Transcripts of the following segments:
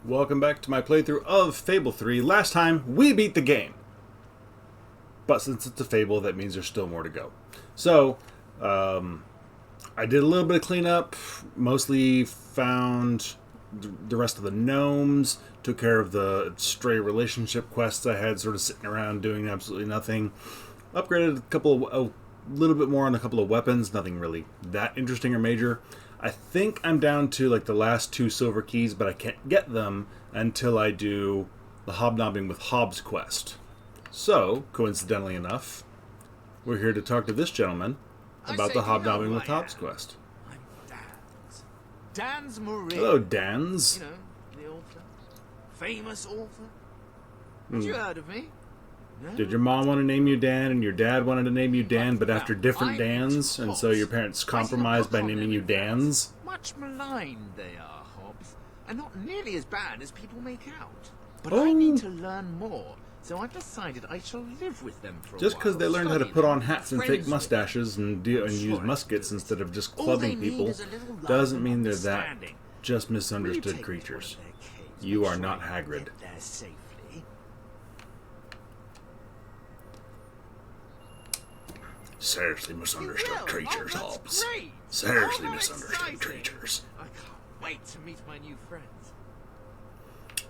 Welcome back to my playthrough of Fable 3. Last time, we beat the game. But since it's a Fable, that means there's still more to go. So, I did a little bit of cleanup, mostly found the rest of the gnomes, took care of the stray relationship quests I had sort of sitting around doing absolutely nothing. Upgraded a little bit more on a couple of weapons, nothing really that interesting or major. I think I'm down to like the last 2 silver keys, but I can't get them until I do the Hobnobbing with Hobbs quest. So, coincidentally enough, we're here to talk to this gentleman about the Hobnobbing with Hobbs quest. I'm Dans. Dans Marie. Hello, Dans. You know, the author. Famous author. Have you heard of me? No? Did your mom want to name you Dan, and your dad wanted to name you Dan, but after different Dans, and so your parents compromised by naming you Dans? Much maligned they are, Hobbs, and not nearly as bad as people make out. But Oh. I need to learn more, so I've decided I shall live with them for a while. Just because they learned how to study put them, on hats and friends fake with them. mustaches and use muskets instead of just clubbing people doesn't mean they're that just misunderstood creatures. You are not Hagrid. Seriously misunderstood creatures, Hobbs. Seriously misunderstood creatures. I can't wait to meet my new friends.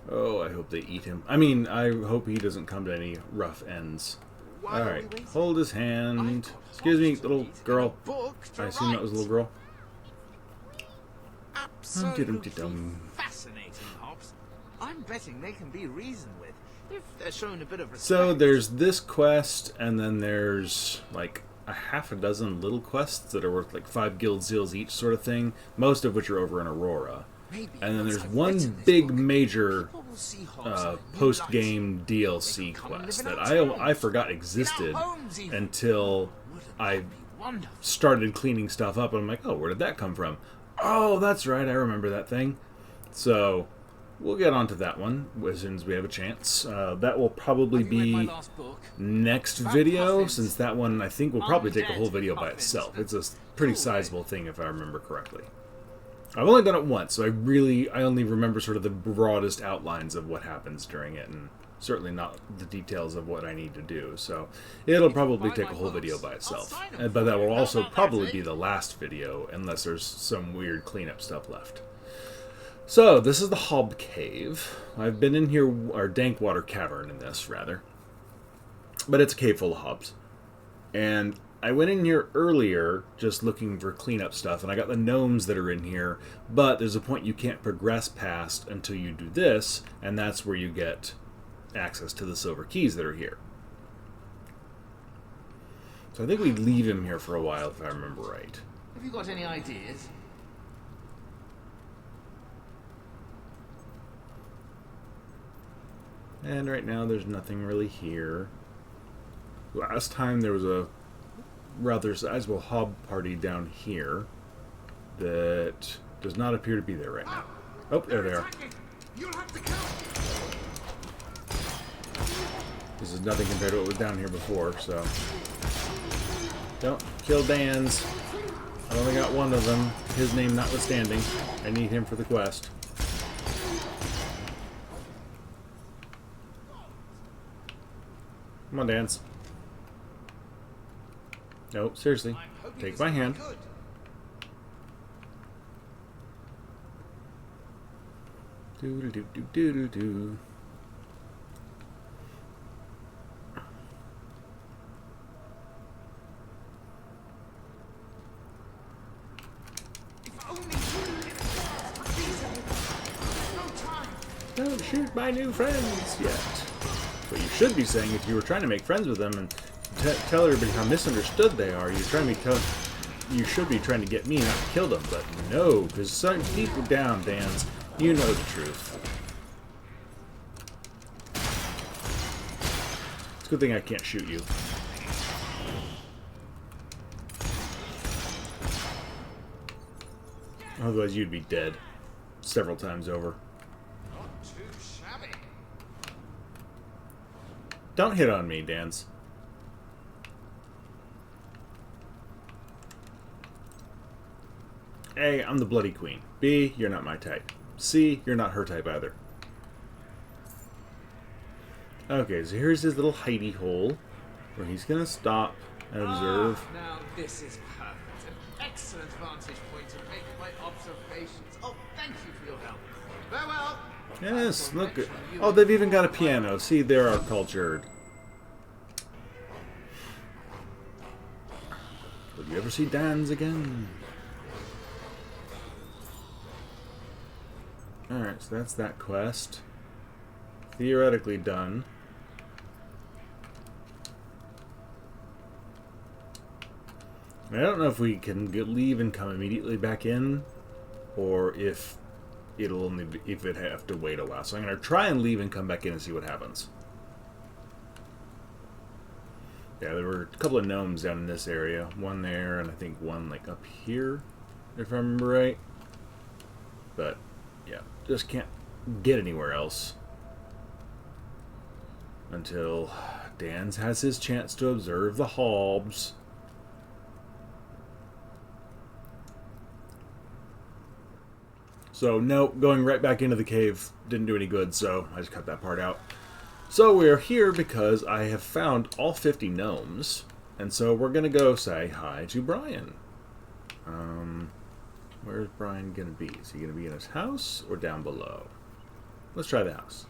Oh, I hope they eat him. I mean, I hope he doesn't come to any rough ends. Alright, hold his hand. Excuse me, little girl. I assume that was a little girl. Absolutely fascinating, Hobbs. I'm betting they can be reasoned with if they're shown a bit of respect. So there's this quest, and then there's like a half a dozen little quests that are worth like 5 guild seals each sort of thing, most of which are over in Aurora. And then there's one big major post-game DLC quest that I forgot existed until I started cleaning stuff up, and I'm like, oh, where did that come from? Oh, that's right, I remember that thing. So we'll get onto that one as soon as we have a chance. That will probably be next video, since that one I think will probably take a whole video by itself. It's a pretty sizable thing if I remember correctly. I've only done it once, so I only remember sort of the broadest outlines of what happens during it, and certainly not the details of what I need to do. So it'll probably take a whole video by itself. But that will also probably be the last video, unless there's some weird cleanup stuff left. So, this is the Hob Cave. I've been in here, or Dankwater Cavern in this, rather. But it's a cave full of hobs. And I went in here earlier just looking for cleanup stuff, and I got the gnomes that are in here, but there's a point you can't progress past until you do this, and that's where you get access to the silver keys that are here. So I think we leave him here for a while, if I remember right. Have you got any ideas? And right now there's nothing really here. Last time there was a rather sizable hob party down here that does not appear to be there right now. Oh, there they are. This is nothing compared to what was down here before, so... Don't kill Dan's. I only got one of them, his name notwithstanding. I need him for the quest. Come on, Dance. No, seriously. Take my hand. Do-do-do-do-do-do. Don't shoot my new friends yet. What you should be saying if you were trying to make friends with them and tell everybody how misunderstood they are, you should be trying to get me not to kill them, but no, because deep down, Dans, you know the truth. It's a good thing I can't shoot you. Otherwise you'd be dead several times over. Not too shabby. Don't hit on me, Dans. A, I'm the Bloody Queen. B, you're not my type. C, you're not her type either. Okay, so here's his little hidey hole where he's gonna stop and observe. Now this is perfect. An excellent vantage point to make my observations. Oh, thank you for your help. Farewell. Yes, look good. Oh, they've even got a piano. See, they are cultured. Will you ever see Dan's again? Alright, so that's that quest. Theoretically done. I don't know if we can leave and come immediately back in, or if it'll only be, if it have to wait a while. So I'm gonna try and leave and come back in and see what happens. Yeah, there were a couple of gnomes down in this area. One there, and I think one like up here, if I remember right. But yeah, just can't get anywhere else until Dan's has his chance to observe the hobs. So no, going right back into the cave didn't do any good, so I just cut that part out. So we're here because I have found all 50 gnomes, and so we're gonna go say hi to Brian. Where's Brian gonna be? Is he gonna be in his house or down below? Let's try the house.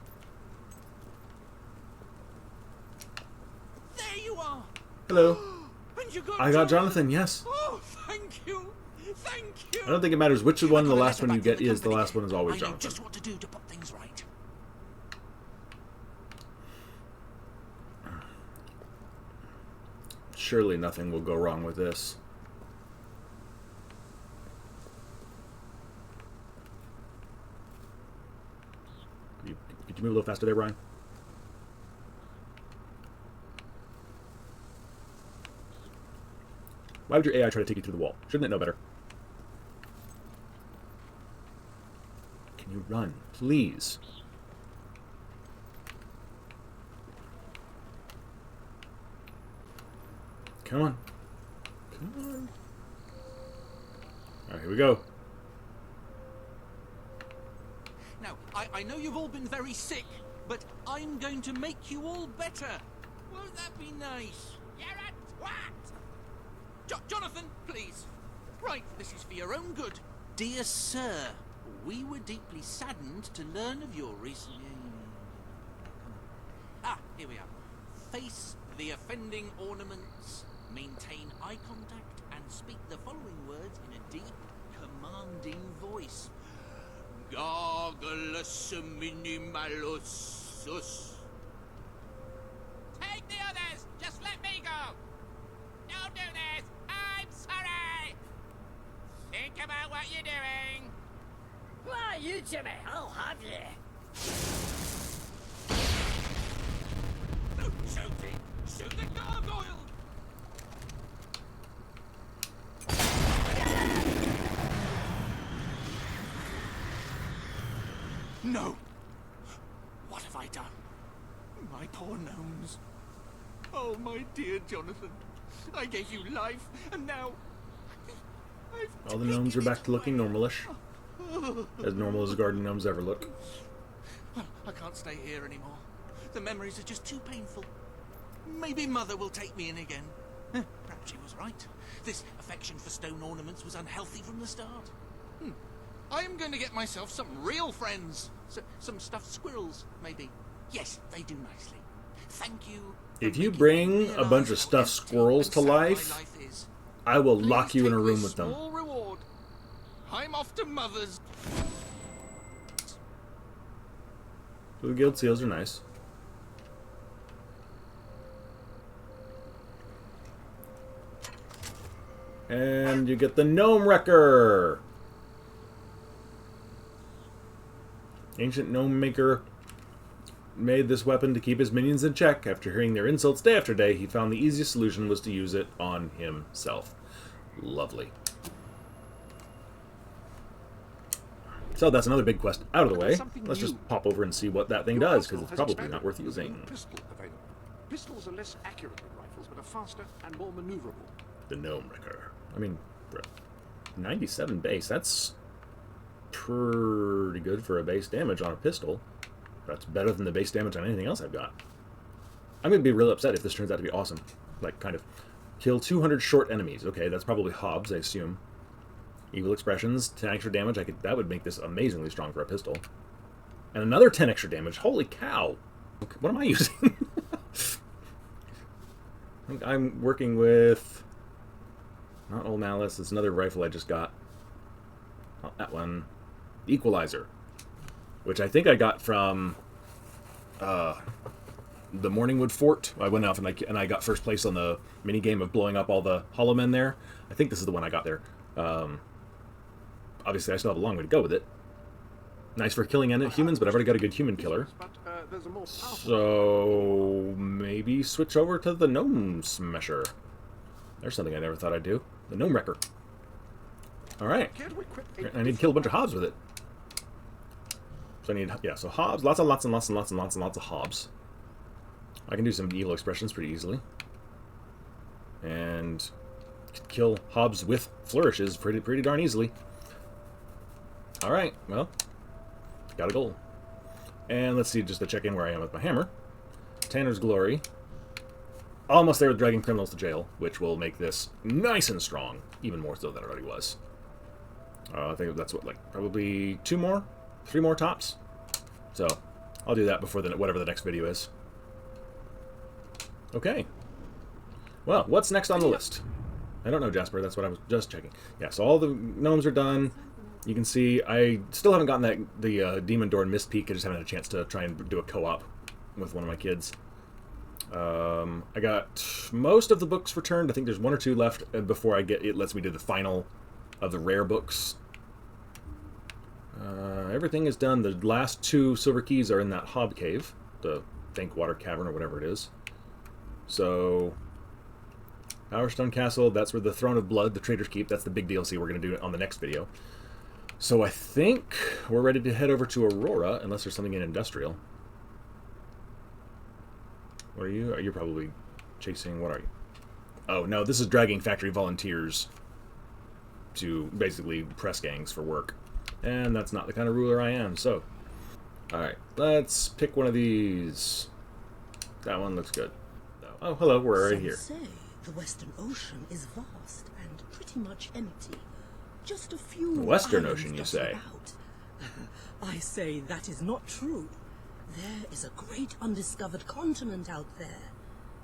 There you are. Hello. And you got I got Jonathan, yes. Oh, thank you. Thank you. I don't think it matters which one the last one you get is. The last one is always I know Jonathan. just what to do to put things right. Surely nothing will go wrong with this. Could you move a little faster there, Brian? Why would your AI try to take you through the wall? Shouldn't it know better? Can you run, please? Come on. Come on. Alright, here we go. Now, I know you've all been very sick, but I'm going to make you all better. Won't that be nice? You're a twat. Jonathan, please. Right, this is for your own good. Dear sir, we were deeply saddened to learn of your recent... here we are. Face the offending ornaments, maintain eye contact, and speak the following words in a deep, commanding voice. Gargalus minimalusus. Take the others. Just let me go. Don't do this. I'm sorry. Think about what you're doing. Why, you Jimmy, I'll have you. Shoot it! Shoot the gargoyle! No! What have I done? My poor gnomes. Oh, my dear Jonathan. I gave you life, and now... All the gnomes are back to looking normalish. As normal as garden gnomes ever look. Well, I can't stay here anymore. The memories are just too painful. Maybe Mother will take me in again. Perhaps she was right. This affection for stone ornaments was unhealthy from the start. I am going to get myself some real friends. Some stuffed squirrels, maybe. Yes, they do nicely. Thank you. If you bring a bunch of stuffed squirrels to life, I will lock you in a room with them. Small reward. I'm off to Mother's. So the guild seals are nice. And you get the Gnome Wrecker! Ancient gnome maker made this weapon to keep his minions in check. After hearing their insults day after day, he found the easiest solution was to use it on himself. Lovely. So that's another big quest out of the way. Let's just pop over and see what that thing does, because it's probably not worth using. Pistol available. Pistols are less accurate than rifles, but are faster and more maneuverable. The Gnome Wrecker. I mean, bro, 97 base. That's pretty good for a base damage on a pistol. That's better than the base damage on anything else I've got. I'm going to be real upset if this turns out to be awesome. Like, kind of. Kill 200 short enemies. Okay, that's probably Hobbs, I assume. Evil expressions, 10 extra damage. That would make this amazingly strong for a pistol. And another 10 extra damage. Holy cow! What am I using? I think I'm working with... Not Old Malice. It's another rifle I just got. Not that one. Equalizer. Which I think I got from... the Morningwood Fort. I went off and I got first place on the mini game of blowing up all the hollow men there. I think this is the one I got there. Obviously, I still have a long way to go with it. Nice for killing humans, but I've already got a good human killer. There's a more powerful... So maybe switch over to the gnome smasher. There's something I never thought I'd do. The gnome wrecker. All right. I need to kill a bunch of Hobbs with it. So I need, yeah. So Hobbs, lots of Hobbs. I can do some evil expressions pretty easily, and kill Hobbs with flourishes pretty darn easily. All right. Well, got a goal. And let's see, just to check in where I am with my hammer. Tanner's Glory. Almost there with dragging criminals to jail, which will make this nice and strong, even more so than it already was. I think that's what, like, probably 3 more tops. So I'll do that before whatever the next video is. Okay. Well, what's next on the list? I don't know, Jasper. That's what I was just checking. Yeah, so all the gnomes are done. You can see I still haven't gotten the Demon Door and Mist Peak. I just haven't had a chance to try and do a co-op with one of my kids. I got most of the books returned. I think there's 1 or 2 left before it lets me do the final of the rare books. Everything is done. The last 2 silver keys are in that Hob Cave, the Thinkwater Cavern or whatever it is. So, Powerstone Castle, that's where the Throne of Blood, the Traitor's Keep, that's the big DLC we're going to do on the next video. So I think we're ready to head over to Aurora, unless there's something in Industrial. What are you? You're probably chasing, what are you? Oh, no, this is dragging factory volunteers to basically press gangs for work. And that's not the kind of ruler I am, so. Alright, let's pick one of these. That one looks good. Oh, hello, we're right here. Some say the Western Ocean is vast and pretty much empty. Just a few The Western islands Ocean, you dotted say? about. I say that is not true. There is a great undiscovered continent out there,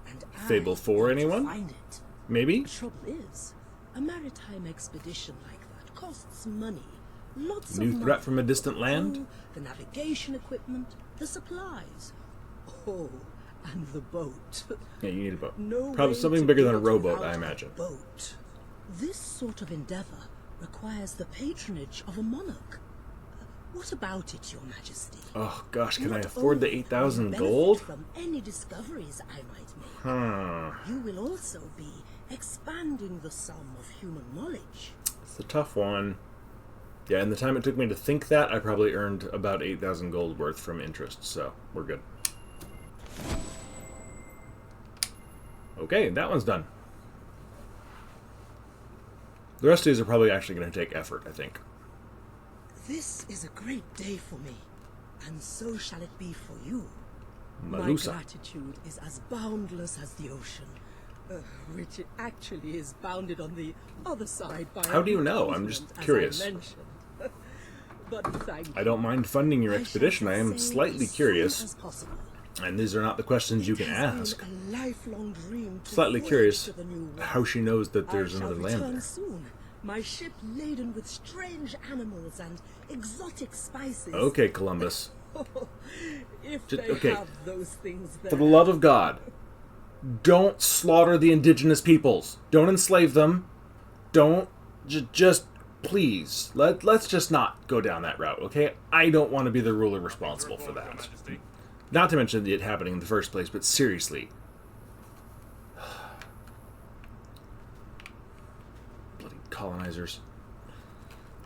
and Fable3, I want to anyone? find it. Maybe? The trouble is, a maritime expedition like that costs money. Lots of New money. threat from a distant land? Oh, the navigation equipment, the supplies. Oh, and the boat. Yeah, you need a boat. No Probably way something to bigger than a get rowboat, without I a imagine. Boat. This sort of endeavor requires the patronage of a monarch. What about it, Your Majesty? Oh gosh, can I Not afford the only 8,000 will you gold? benefit from any discoveries I might make, you will also be expanding the sum of human knowledge. It's a tough one. Yeah, in the time it took me to think that, I probably earned about 8,000 gold worth from interest, so we're good. Okay, that one's done. The rest of these are probably actually going to take effort, I think. This is a great day for me, and so shall it be for you. Malusa. My gratitude is as boundless as the ocean, which it actually is bounded on the other side by. How do you know? I'm just curious. But thank you. I don't mind funding your I shall expedition. I am sail slightly as soon curious. as possible. And these are not the questions you can It has ask. been a lifelong dream to Slightly voyage curious to the new world. how she knows that there's I shall another land return there. soon. My ship laden with strange animals and exotic spices. Okay, Columbus. If Just- they okay. have those things there. For the love of God, don't slaughter the indigenous peoples. Don't enslave them. Don't just please. Let's just not go down that route, okay? I don't want to be the ruler responsible for that. Not to mention it happening in the first place, but seriously. Bloody colonizers.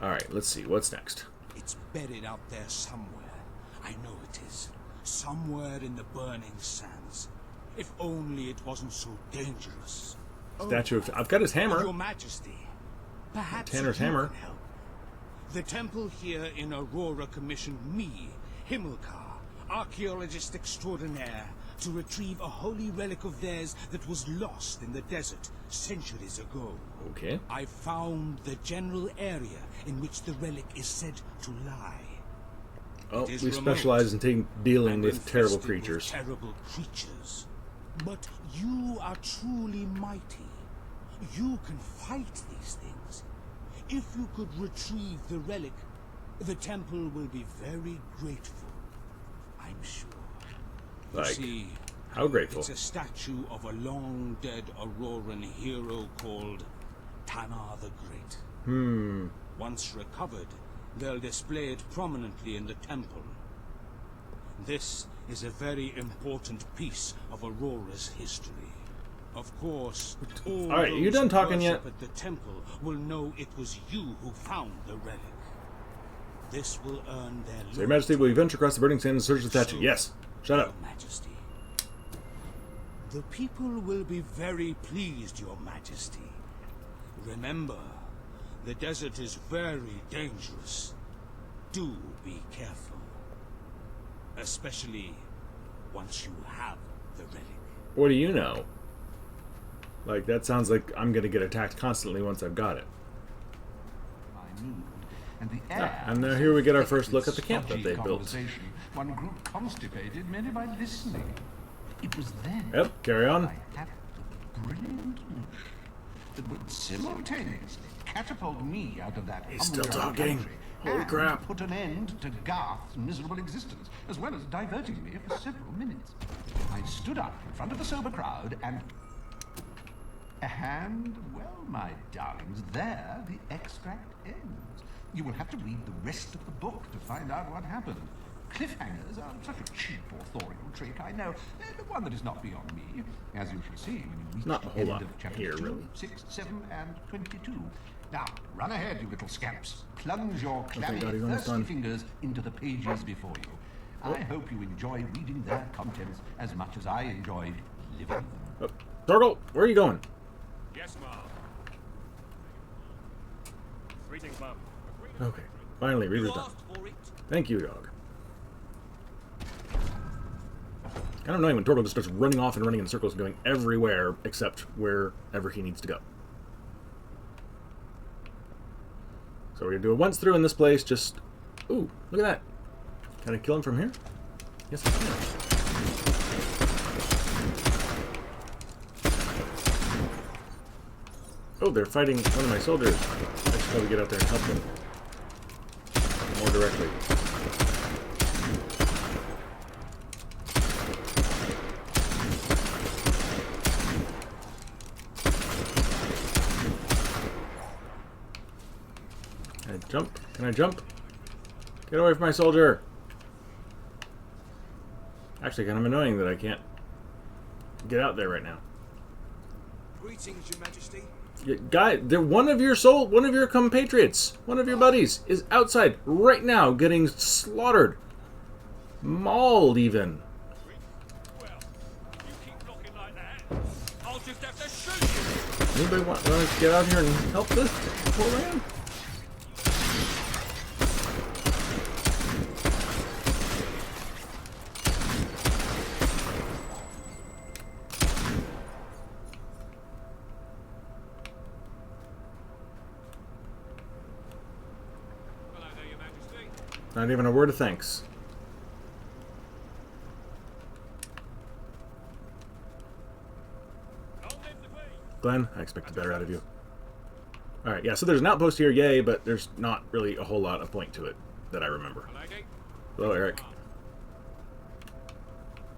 Alright, let's see. What's next? It's buried out there somewhere. I know it is. Somewhere in the burning sands. If only it wasn't so dangerous. Statue of... I've got his hammer. Your Majesty, perhaps Tanner's you hammer. can help. The temple here in Aurora commissioned me, Himmelcar, archaeologist extraordinaire, to retrieve a holy relic of theirs that was lost in the desert centuries ago. Okay. I found the general area in which the relic is said to lie. Oh, It is we remote specialize in dealing and with terrible infested with creatures. terrible creatures. But you are truly mighty. You can fight these things. If you could retrieve the relic, the temple will be very grateful. I'm sure. You Like, see, how grateful. it's a statue of a long-dead Auroran hero called Tamar the Great. Once recovered, they'll display it prominently in the temple. This is a very important piece of Aurora's history. Of course, all Alright, you those done who talking worship yet? at the temple will know it was you who found the relic. This will earn their So, Your Majesty, will you venture across the burning sand in search of the statue? So, Yes. Shut Your up. Majesty. The people will be very pleased, Your Majesty. Remember, the desert is very dangerous. Do be careful. Especially once you have the relic. What do you know? Like, that sounds like I'm going to get attacked constantly once I've got it. My mood, and the air. And now here we get our first look at the camp that they built. Conversation. One grew constipated merely by listening. It was then Yep, carry on. I had the brilliant notion that would simultaneously catapult me out of that He's still humble talking. country Holy and crap. put an end to Garth's miserable existence, as well as diverting me for several minutes. I stood up in front of the sober crowd and, well, my darlings, there the extract ends. You will have to read the rest of the book to find out what happened. Cliffhangers are such a cheap authorial trick, I know, but one that is not beyond me, as you shall see when you reach Not a the whole end lot of chapters here, 2, really. 6, 7, and 22. Now, run ahead, you little scamps. Plunge your thank clammy, God he's almost thirsty done. fingers into the pages before you. I hope you enjoy reading their contents as much as I enjoyed living them. Oh, Torgal, where are you going? Yes, Mom. Greetings, Mom. Okay, finally, You reader's done. asked for it. Thank you, dog. Kind of annoying when Torgal just starts running off and running in circles and going everywhere except wherever he needs to go. So we're going to do a once through in this place, just... Ooh, look at that. Can I kill him from here? Yes, I can. Oh, they're fighting one of my soldiers. I should probably get out there and help them more directly. Can I jump? Can I jump? Get away from my soldier! Actually, kind of annoying that I can't get out there right now. Greetings, Your Majesty. Yeah, guy, one of your compatriots, one of your buddies, is outside right now getting slaughtered, mauled even. Well, you keep knocking like that, I'll just have to shoot you. Anybody want to get out here and help this poor man? Hello there, Your Majesty. Not even a word of thanks. Long live the Queen. Glenn, I expected better out of you. Alright, yeah, so there's an outpost here, yay, but there's not really a whole lot of point to it that I remember. Lady. Hello, Eric.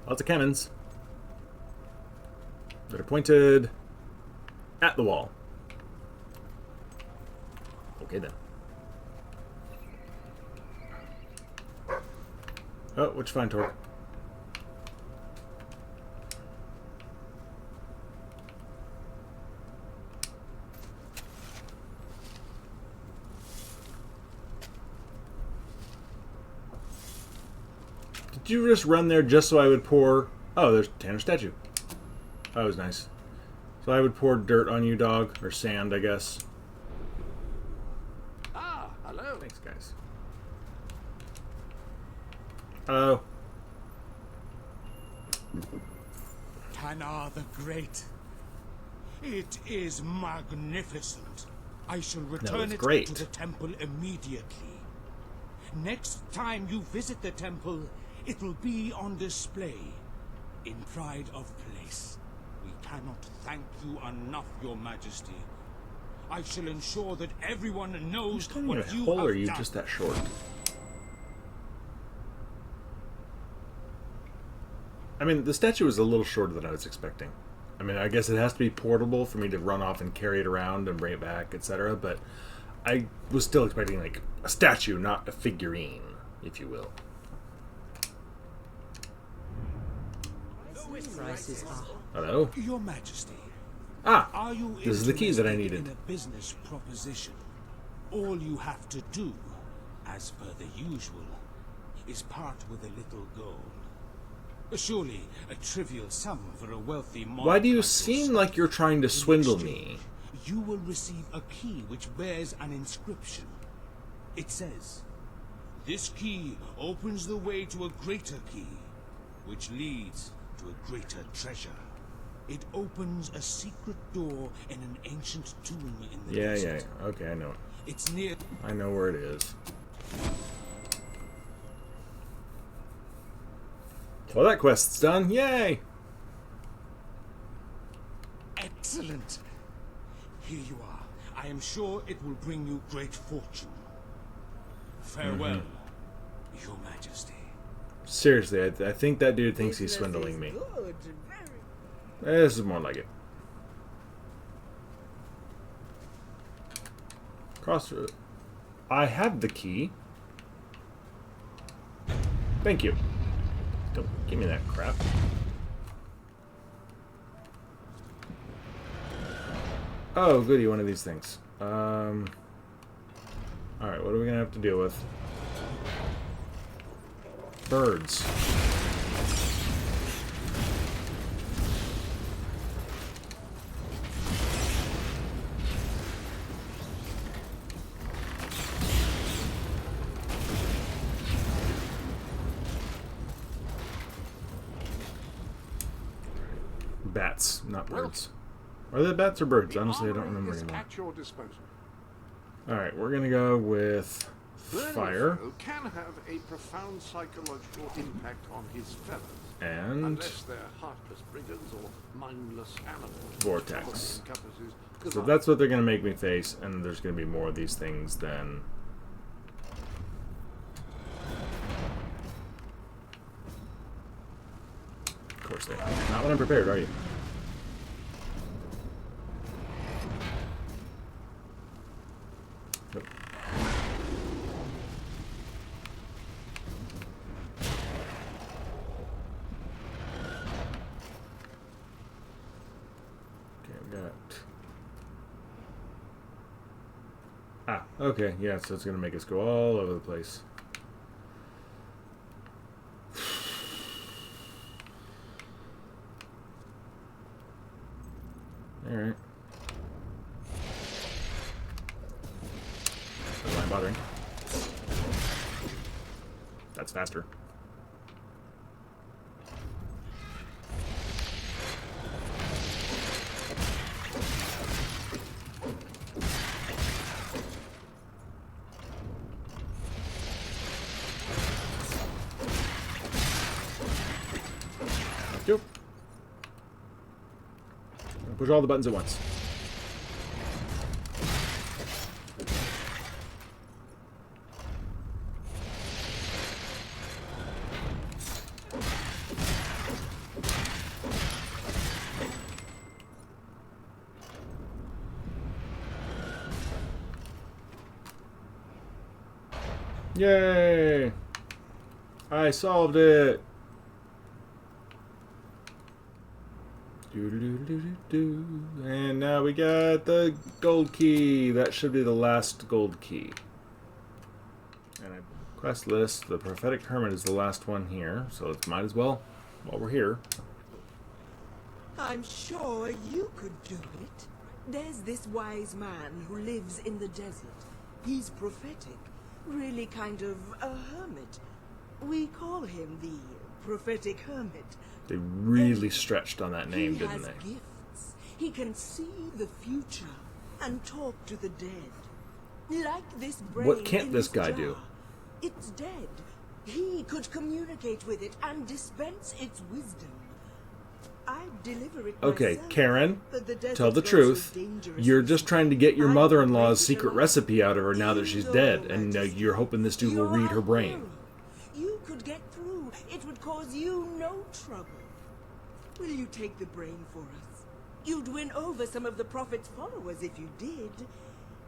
Lots of cannons that are pointed at the wall. Okay, then. Oh, what'd you find, Tor? Did you just run there just so I would pour... Oh, there's Tanner's statue. That was nice. So I would pour dirt on you, dog. Or sand, I guess. Ah, hello. Thanks, guys. Hello. Tanar the Great. It is magnificent. I shall return it great. to the temple immediately. Next time you visit the temple, it will be on display in pride of place. We cannot thank you enough, Your Majesty. I shall ensure that everyone knows what you Or are have you done. just that short? I mean, the statue is a little shorter than I was expecting. I mean, I guess it has to be portable for me to run off and carry it around and bring it back, etc. But I was still expecting, like, a statue, not a figurine, if you will. Prices are. Hello? Your Majesty, Ah! are you This is the key that I interested needed. in a business proposition? All you have to do, as per the usual, is part with a little gold. Surely a trivial sum for a wealthy monarch. Why do you like seem yourself. like you're trying to In swindle me? exchange, you will receive a key which bears an inscription. It says, "This key opens the way to a greater key, which leads to a greater treasure. It opens a secret door in an ancient tomb in the Yeah. desert. Okay, I know it. It's near." I know where it is. Well, that quest's done. Yay! Excellent. Here you are. I am sure it will bring you great fortune. Farewell, Your Majesty. Seriously, I think that dude thinks he's Business swindling is me. good, very. This is more like it. Crossroad. I have the key. Thank you. Don't give me that crap. Oh, goody, one of these things. Alright, what are we gonna have to deal with? Birds. Bats, not birds. Are they bats or birds? Honestly, I don't remember is anymore. at your disposal. Alright, we're gonna go with Burning fire. foe can have a profound psychological impact on his fellows, And unless they're heartless brigands or mindless animals. vortex. Encompasses So Goliath. that's what they're gonna make me face, and there's gonna be more of these things than. Of course they are. Not when I'm prepared, are you? Nope. Okay, we got. Ah, okay, yeah, so it's gonna make us go all over the place. Alright. Why am I bothering? That's faster. Thank you. Push all the buttons at once. Yay! I solved it! And now we got the gold key. That should be the last gold key. And quest list, the prophetic hermit is the last one here, so it might as well while we're here. I'm sure you could do it. There's this wise man who lives in the desert. He's prophetic, really kind of a hermit. We call him the prophetic hermit They really stretched on that name, he didn't has they? Gifts. He can see the future and talk to the dead. Like this brain What can't in this guy jar. do? It's dead. He could communicate with it and dispense its wisdom. I'd deliver it Okay, myself, Karen, but the desert tell the grows truth. so dangerous You're with just trying to get your I'm mother-in-law's afraid secret to recipe out of her now that Even she's though, dead, and Majesty, you're hoping this dude will you're read a her brain. hero. You could get through. It would cause you no trouble. Will you take the brain for us? You'd win over some of the Prophet's followers if you did.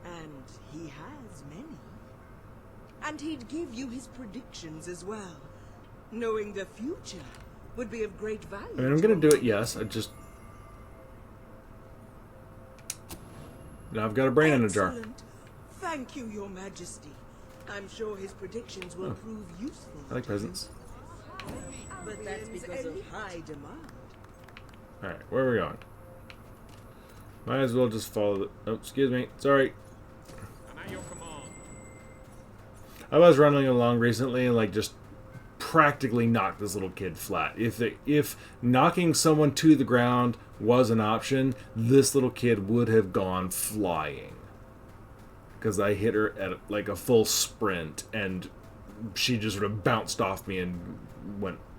And he has many. And he'd give you his predictions as well. Knowing the future would be of great value. I mean, I'm going to do it, yes. I just... Now I've got a brain in a jar. Excellent. Thank you, Your Majesty. I'm sure his predictions will prove useful. I like presents. But that's because of high demand. Alright, where are we going? Might as well just follow the... Oh, excuse me. Sorry. I'm at your command. I was running along recently and, like, just practically knocked this little kid flat. If knocking someone to the ground was an option, this little kid would have gone flying. Because I hit her at, like, a full sprint, and she just sort of bounced off me and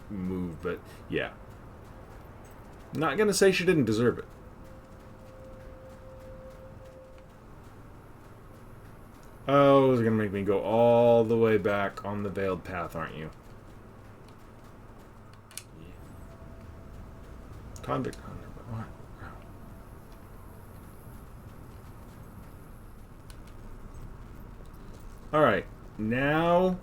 moved, but, yeah. Not gonna say she didn't deserve it. Oh, it's gonna make me go all the way back on the veiled path, aren't you? Convict hunter, but what? Alright, now...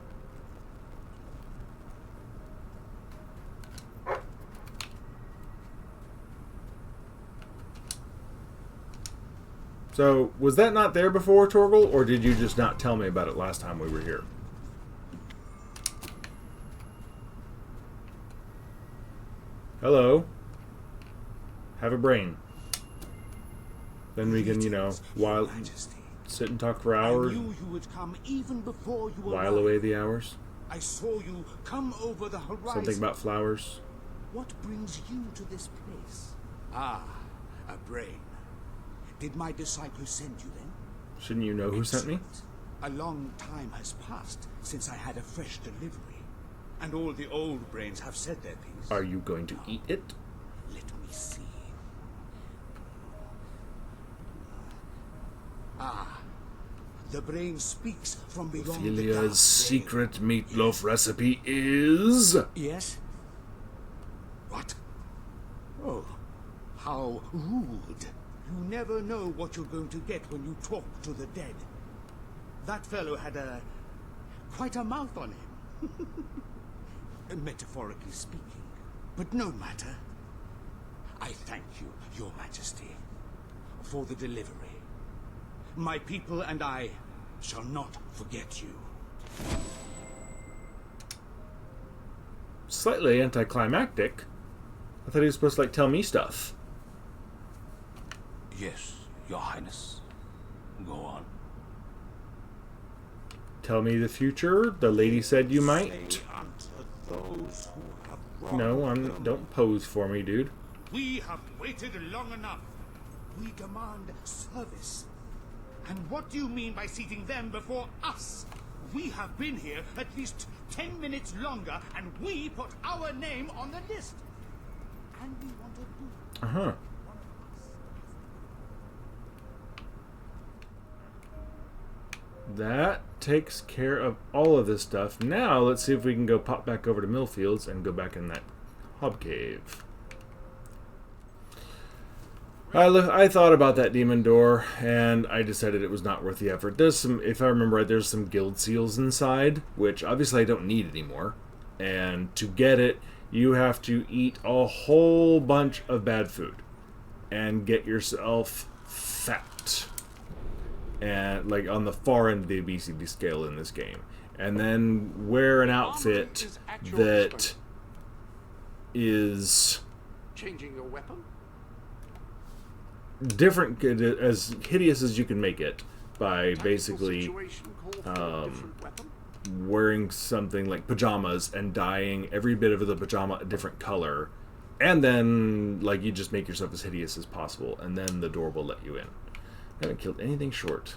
So, was that not there before, Torgal, or did you just not tell me about it last time we were here? Hello? Have a brain. Then we can, you know, while sit and talk for hours. I knew you would come even before you While arrived. away the hours. I saw you come over the horizon. Something about flowers. What brings you to this place? Ah, a brain. Did my disciples send you then? Shouldn't you know who sent me? A long time has passed since I had a fresh delivery, and all the old brains have said their piece. Are you going to eat it? Let me see. Ah, the brain speaks from beyond the dark Ophelia's veil. secret meatloaf recipe is... Yes? What? Oh, how rude. You never know what you're going to get when you talk to the dead. That fellow had quite a mouth on him. Metaphorically speaking. But no matter. I thank you, Your Majesty, for the delivery. My people and I shall not forget you. Slightly anticlimactic. I thought he was supposed to, like, tell me stuff. Yes, Your Highness. Go on. Tell me the future. The lady said you might. Say unto those who have wronged No, them, don't pose for me, dude. We have waited long enough. We demand service. And what do you mean by seating them before us? We have been here at least 10 minutes longer, and we put our name on the list. And we want to do Uh-huh. That takes care of all of this stuff. Now, let's see if we can go pop back over to Millfields and go back in that hob cave. I thought about that demon door, and I decided it was not worth the effort. There's some, if I remember right, there's some guild seals inside, which obviously I don't need anymore. And to get it, you have to eat a whole bunch of bad food and get yourself fat. And like on the far end of the obesity scale in this game. And then wear an outfit that is changing your weapon? different, as hideous as you can make it, by basically Situation call for a different weapon? wearing something like pajamas and dyeing every bit of the pajama a different color And then, like, you just make yourself as hideous as possible, and then the door will let you in. I haven't killed anything short.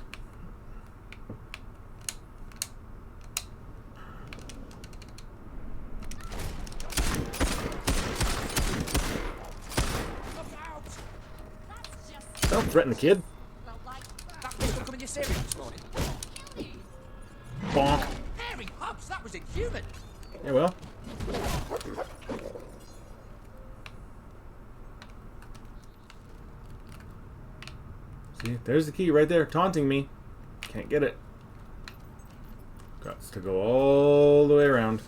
Don't threaten the kid. That fish will come in your cereal this morning. Bonk. Herring hubs, that was inhuman. Yeah, well. See, there's the key right there, taunting me. Can't get it. Got to go all the way around.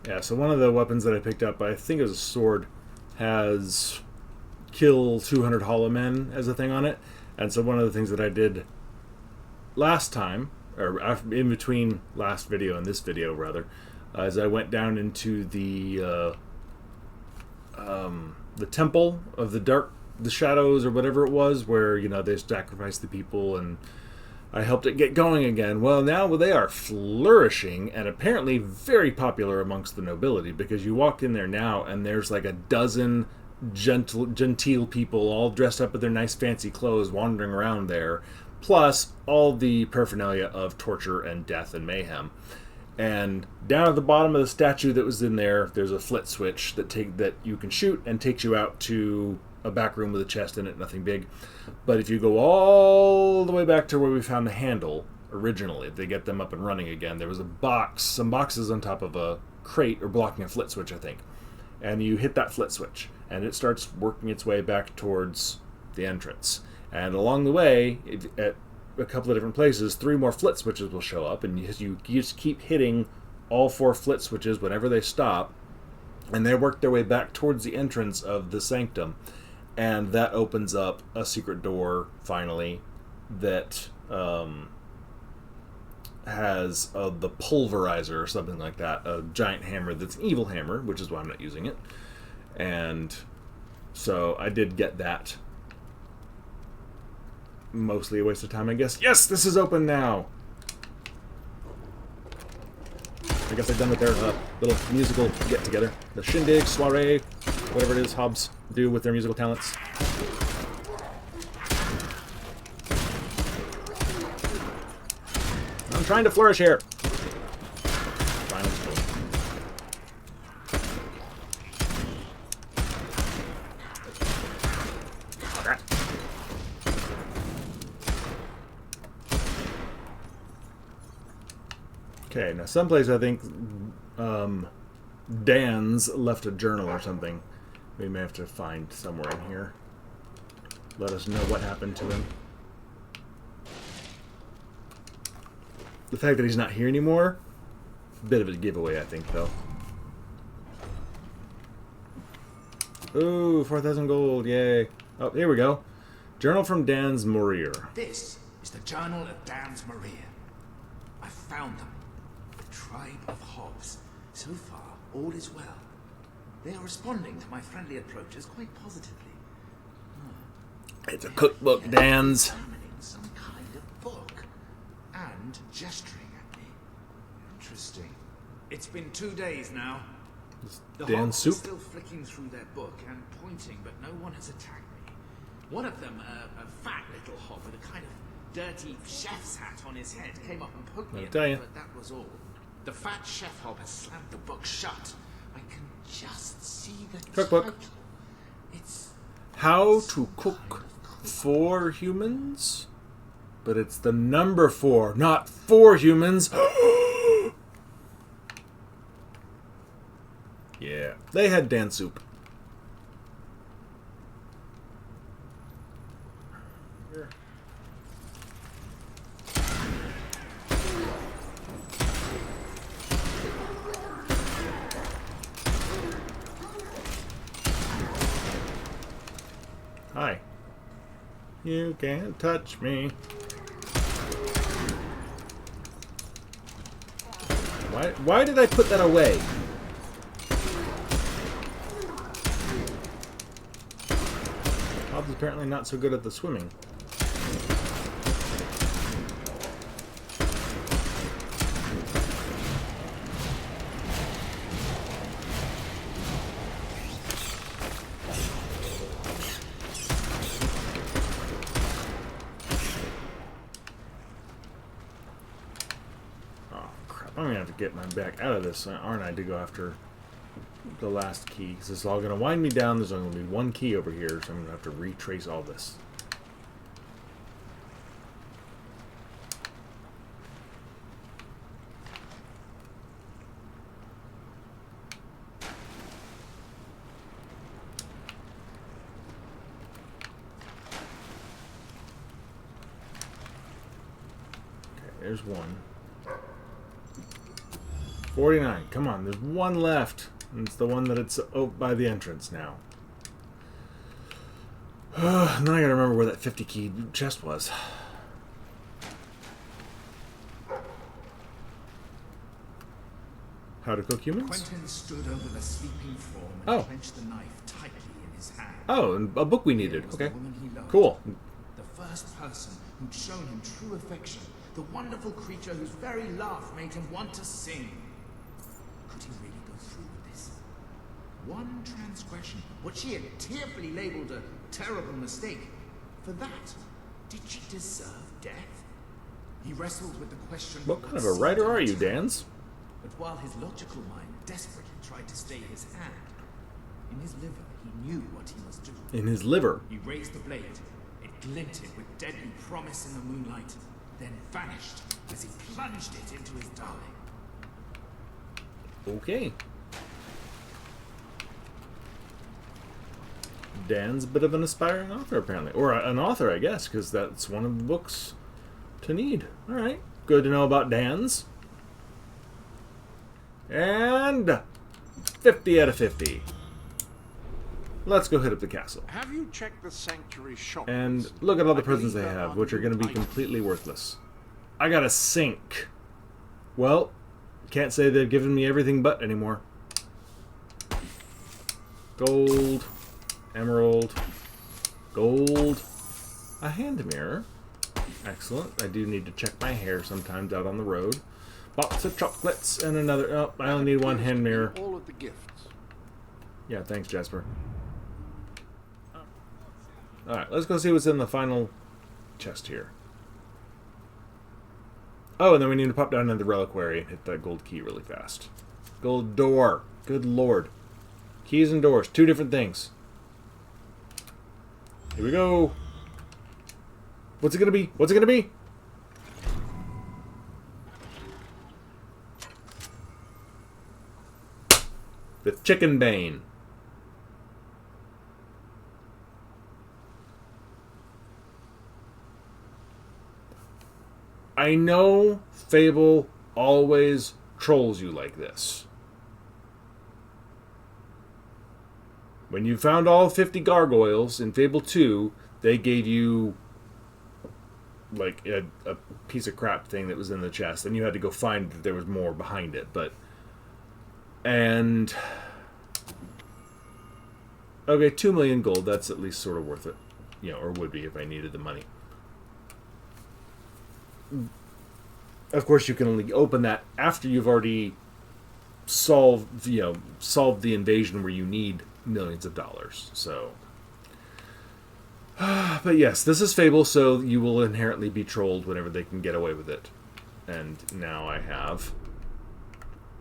Yeah, so one of the weapons that I picked up, I think it was a sword, has kill 200 hollow men as a thing on it. And so one of the things that I did last time, or in between last video and this video rather, is I went down into the temple of the shadows or whatever it was, where, you know, they sacrificed the people, and I helped it get going again. Well, now they are flourishing and apparently very popular amongst the nobility, because you walk in there now and there's like a dozen genteel people all dressed up in their nice fancy clothes wandering around there, plus all the paraphernalia of torture and death and mayhem. And down at the bottom of the statue that was in there, there's a flit switch that you can shoot and takes you out to a back room with a chest in it, nothing big. But if you go all the way back to where we found the handle originally, if they get them up and running again, there was some boxes on top of a crate or blocking a flit switch, I think. And you hit that flit switch, and it starts working its way back towards the entrance. And along the way, at a couple of different places, 3 more flit switches will show up, and you just keep hitting all 4 flit switches whenever they stop, and they work their way back towards the entrance of the sanctum, and that opens up a secret door finally that has the pulverizer or something like that, a giant hammer that's an evil hammer, which is why I'm not using it. And so I did get that. Mostly a waste of time, I guess. Yes, this is open now. I guess they've done with their little musical get-together. The shindig, soiree, whatever it is Hobbs do with their musical talents. I'm trying to flourish here. Fine, okay, now someplace I think Dan's left a journal or something. We may have to find somewhere in here. Let us know what happened to him. The fact that he's not here anymore, a bit of a giveaway, I think, though. Ooh, 4,000 gold, yay. Oh, here we go. Journal from Dan's Morir. This is the Journal of Dan's Morir. I found them. A tribe of hobbs. So far, all is well. They are responding to my friendly approaches quite positively. It's a cookbook, Dan's. Examining some kind of book. And gesturing at me. Interesting. It's been 2 days now. The Dan's hobbs soup? are still flicking through their book and pointing, but no one has attacked me. One of them, a fat little hob with a kind of dirty chef's hat on his head, came up and poked me I'll a tell bit, ya. but that was all. The fat chef hob has slammed the book shut. I can just see the Cookbook. title. It's How to cook for humans? But it's the number 4, not for humans. Yeah, they had Dan soup. Hi. You can't touch me. Why did I put that away? Hobbs is apparently not so good at the swimming. I'm gonna have to get my back out of this, aren't I, to go after the last key. Because this is all gonna wind me down. There's only gonna be one key over here, so I'm gonna have to retrace all this. There's one. 49. Come on, there's one left. And it's the one that it's by the entrance now. And then I gotta remember where that 50 key chest was. How to cook humans? Quentin stood over the sleeping form and Oh. clenched the knife tightly in his hand. Oh, and a book we needed. Was Okay. the woman he loved. Cool. The first person who'd shown him true affection. The wonderful creature whose very laugh made him want to sing. Could he really go through with this? One transgression, what she had tearfully labeled a terrible mistake. For that, did she deserve death? He wrestled with the question. What kind of a writer are you, Dans? But while his logical mind desperately tried to stay his hand, in his liver he knew what he must do. In his liver. He raised the blade. It glinted with deadly promise in the moonlight, then vanished as he plunged it into his darling. Okay. Dan's a bit of an aspiring author, apparently. Or an author, I guess, because that's one of the books to need. Alright. Good to know about Dan's. And 50 out of 50. Let's go hit up the castle. Have you checked the sanctuary shop? And look at all the presents they have, which are going to be completely worthless. I got a sink. Well, can't say they've given me everything but anymore. Gold. Emerald. Gold. A hand mirror. Excellent. I do need to check my hair sometimes out on the road. Box of chocolates and another... Oh, I only need one hand mirror. All of the gifts. Yeah, thanks, Jasper. Alright, let's go see what's in the final chest here. Oh, and then we need to pop down into the reliquary and hit that gold key really fast. Gold door. Good lord. Keys and doors. Two different things. Here we go. What's it gonna be? What's it gonna be? The chicken bane. I know Fable always trolls you like this. When you found all 50 gargoyles in Fable 2, they gave you like a piece of crap thing that was in the chest, and you had to go find that there was more behind it. And okay, 2 million gold, that's at least sort of worth it. You know, or would be if I needed the money. Of course, you can only open that after you've already solved the invasion where you need millions of dollars. So, but yes, this is Fable, so you will inherently be trolled whenever they can get away with it. And now I have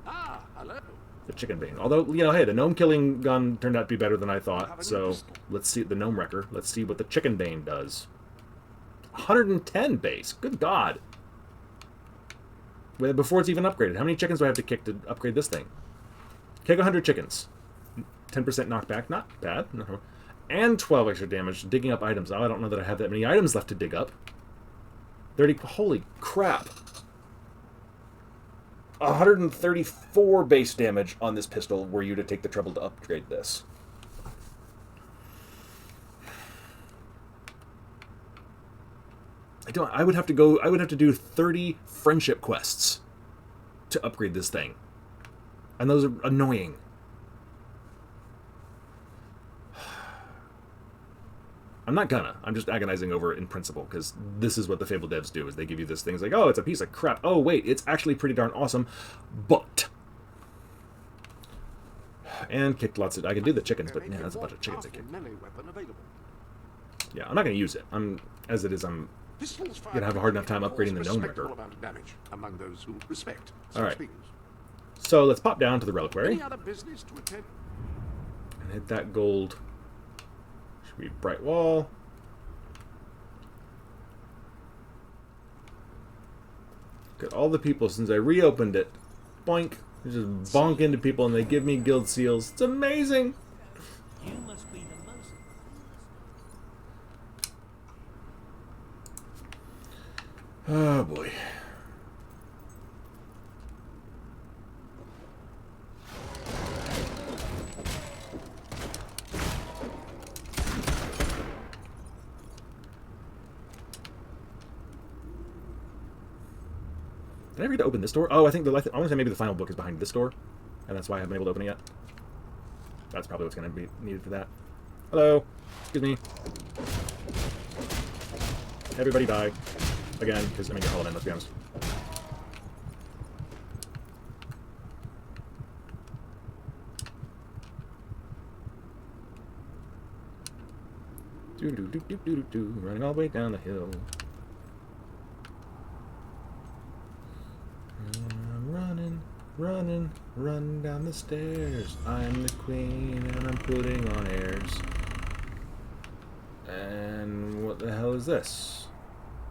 Hello. the chicken bane. Although, you know, hey, the gnome killing gun turned out to be better than I thought. So let's see the gnome wrecker. Let's see what the chicken bane does. 110 base. Good God. Before it's even upgraded. How many chickens do I have to kick to upgrade this thing? Kick 100 chickens. 10% knockback. Not bad. No. And 12 extra damage. Digging up items. Oh, I don't know that I have that many items left to dig up. 30. Holy crap. 134 base damage on this pistol were you to take the trouble to upgrade this. I would have to do 30 friendship quests to upgrade this thing. And those are annoying. I'm not gonna. I'm just agonizing over it in principle, because this is what the Fable devs do, is they give you this thing. It's like, oh, it's a piece of crap. Oh, wait, it's actually pretty darn awesome. But... And kicked lots of... I can do the chickens, but yeah, that's a bunch of chickens I kicked. Yeah, I'm not gonna use it. As it is, I'm Pistols fired gonna have a hard enough time cause upgrading the gnome respectable wrecker. amount of damage among those who respect All such right. things. So let's pop down to the reliquary Any other business to attend? and hit that gold. Should be bright wall. Look at all the people since I reopened it. Boink. I just bonk into people and they give me guild seals. It's amazing. You must be the most. Oh boy. Did I forget to open this door? Oh, I think I want to say maybe the final book is behind this door, and that's why I haven't been able to open it yet. That's probably what's going to be needed for that. Hello. Excuse me. Everybody die. Again, because, I mean, you're holding in, let's be honest. Do-do-do-do-do-do, running all the way down the hill. I'm running down the stairs. I'm the queen and I'm putting on airs. And what the hell is this?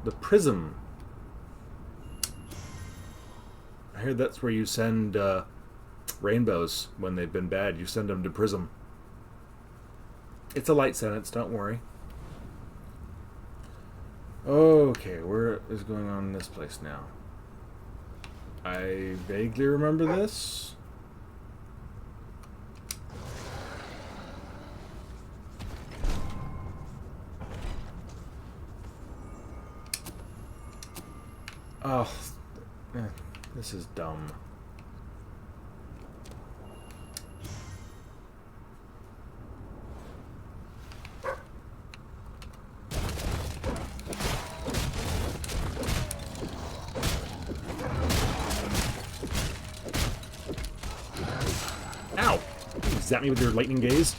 The prism. I heard that's where you send rainbows when they've been bad. You send them to prism. It's a light sentence, don't worry. Okay, where is going on in this place now? I vaguely remember this. Oh, this is dumb. Ow! You zap me with your lightning gaze?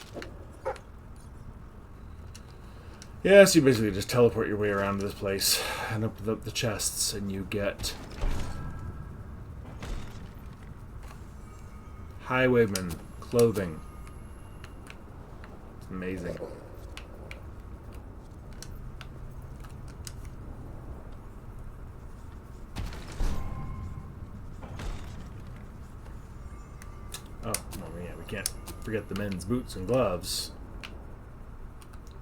Yes, you basically just teleport your way around this place and up the chests, and you get highwayman clothing. It's amazing. Oh, well, yeah, we can't forget the men's boots and gloves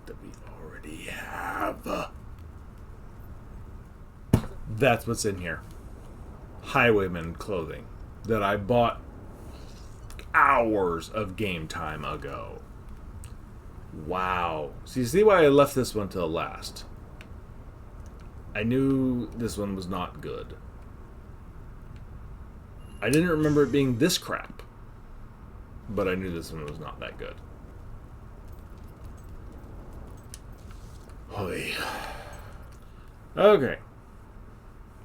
that we already have. That's what's in here. Highwayman clothing that I bought hours of game time ago. Wow. So you see why I left this one till last. I knew this one was not good. I didn't remember it being this crap, but I knew this one was not that good. Holy. Okay.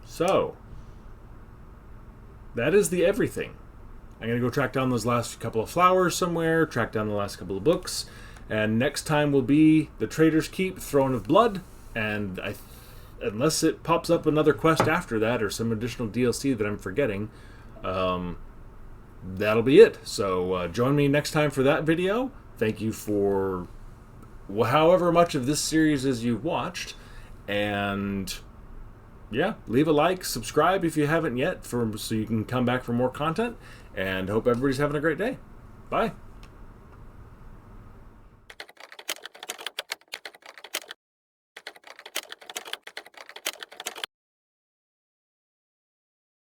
So, that is the everything. I'm going to go track down those last couple of flowers somewhere, track down the last couple of books, and next time will be the Trader's Keep, Throne of Blood, and unless it pops up another quest after that or some additional DLC that I'm forgetting, that'll be it. So join me next time for that video. Thank you for however much of this series as you've watched, and yeah, leave a like, subscribe if you haven't yet, so you can come back for more content, and hope everybody's having a great day. Bye.